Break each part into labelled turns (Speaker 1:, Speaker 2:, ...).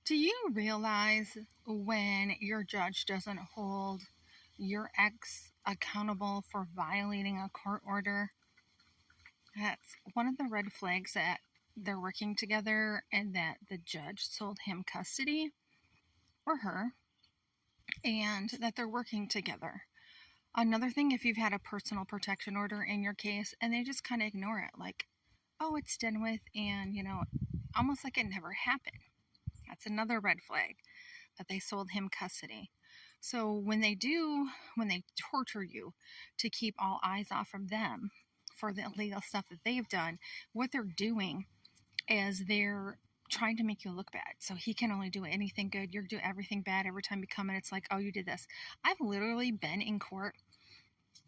Speaker 1: Do you realize when your judge doesn't hold your ex accountable for violating a court order? That's one of the red flags that they're working together and that the judge sold him custody or her and that they're working together. Another thing, if you've had a personal protection order in your case and they just kind of ignore it, like, oh, it's done with, and, almost like it never happened. That's another red flag, that they sold him custody. So when they torture you to keep all eyes off from them for the illegal stuff that they've done, what they're doing is they're trying to make you look bad. So he can only do anything good. You're doing everything bad every time you come in. It's like, oh, you did this. I've literally been in court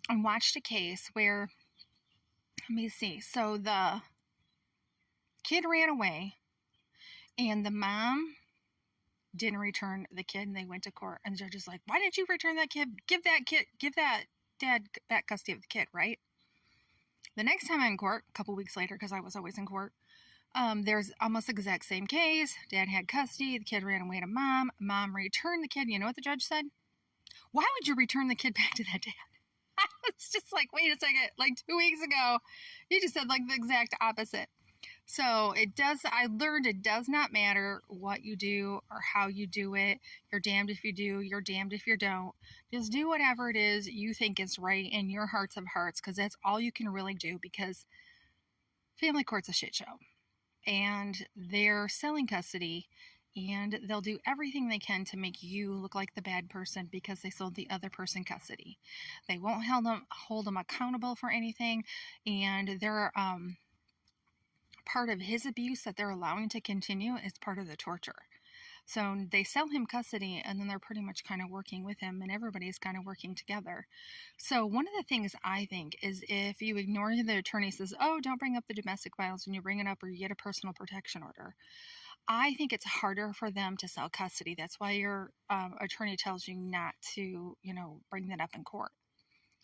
Speaker 1: and watched a case where, let me see. So the kid ran away and the mom didn't return the kid, and they went to court, and the judge is like, why didn't you return that kid? Give that dad back custody of the kid, right? The next time I'm in court, a couple weeks later, because I was always in court, there's almost the exact same case. Dad had custody, the kid ran away to mom returned the kid. You know what the judge said? Why would you return the kid back to that dad? It's just like, wait a second, like 2 weeks ago, you just said like the exact opposite. So I learned it does not matter what you do or how you do it. You're damned if you do, you're damned if you don't. Just do whatever it is you think is right in your hearts of hearts, because that's all you can really do, because family court's a shit show. And they're selling custody, and they'll do everything they can to make you look like the bad person because they sold the other person custody. They won't hold them accountable for anything, and they're part of his abuse that they're allowing to continue is part of the torture. So they sell him custody, and then they're pretty much kind of working with him, and everybody's kind of working together. So one of the things I think is, if you ignore the attorney says, oh, don't bring up the domestic violence when you bring it up, or you get a personal protection order, I think it's harder for them to sell custody. That's why your attorney tells you not to, bring that up in court.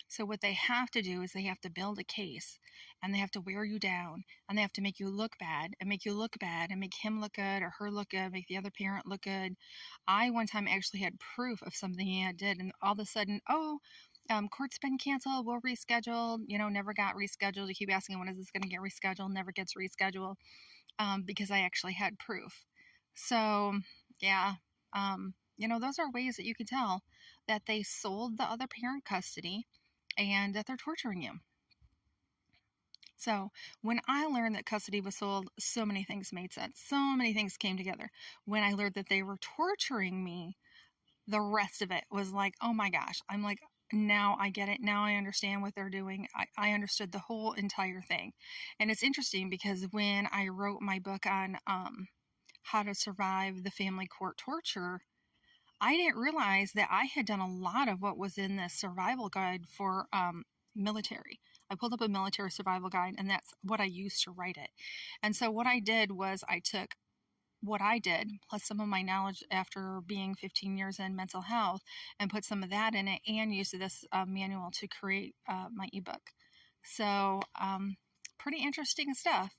Speaker 1: So what they have to do is they have to build a case, and they have to wear you down, and they have to make you look bad and make you look bad and make him look good or her look good, make the other parent look good. I one time actually had proof of something he had did, and all of a sudden, court's been canceled, we'll reschedule, never got rescheduled. You keep asking, when is this going to get rescheduled? Never gets rescheduled, because I actually had proof. So, yeah, those are ways that you can tell that they sold the other parent custody and that they're torturing you. So when I learned that custody was sold, so many things made sense. So many things came together. When I learned that they were torturing me, the rest of it was like, oh my gosh. I'm like, now I get it. Now I understand what they're doing. I understood the whole entire thing. And it's interesting because when I wrote my book on how to survive the family court torture, I didn't realize that I had done a lot of what was in the survival guide for military. I pulled up a military survival guide, and that's what I used to write it. And so what I did was I took what I did, plus some of my knowledge after being 15 years in mental health, and put some of that in it, and used this manual to create my ebook. So pretty interesting stuff.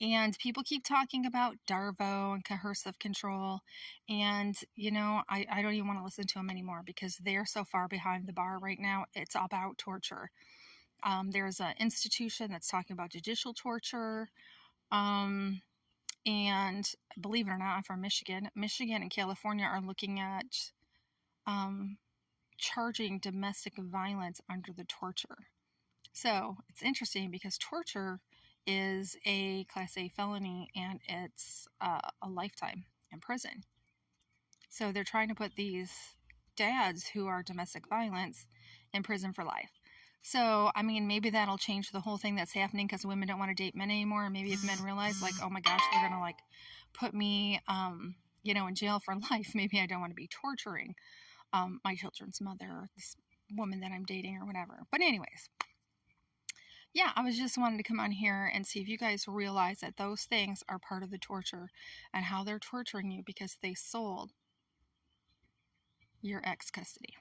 Speaker 1: And people keep talking about Darvo and coercive control. And, I don't even want to listen to them anymore, because they're so far behind the bar right now. It's about torture. There's an institution that's talking about judicial torture. And believe it or not, I'm from Michigan. Michigan and California are looking at charging domestic violence under the torture. So it's interesting because torture is a Class A felony, and it's a lifetime in prison. So they're trying to put these dads who are domestic violence in prison for life. So, maybe that'll change the whole thing that's happening, because women don't want to date men anymore. And maybe if men realize, like, oh my gosh, they're going to, put me, in jail for life. Maybe I don't want to be torturing my children's mother, or this woman that I'm dating, or whatever. But anyways, yeah, I was just wanting to come on here and see if you guys realize that those things are part of the torture, and how they're torturing you because they sold your ex custody.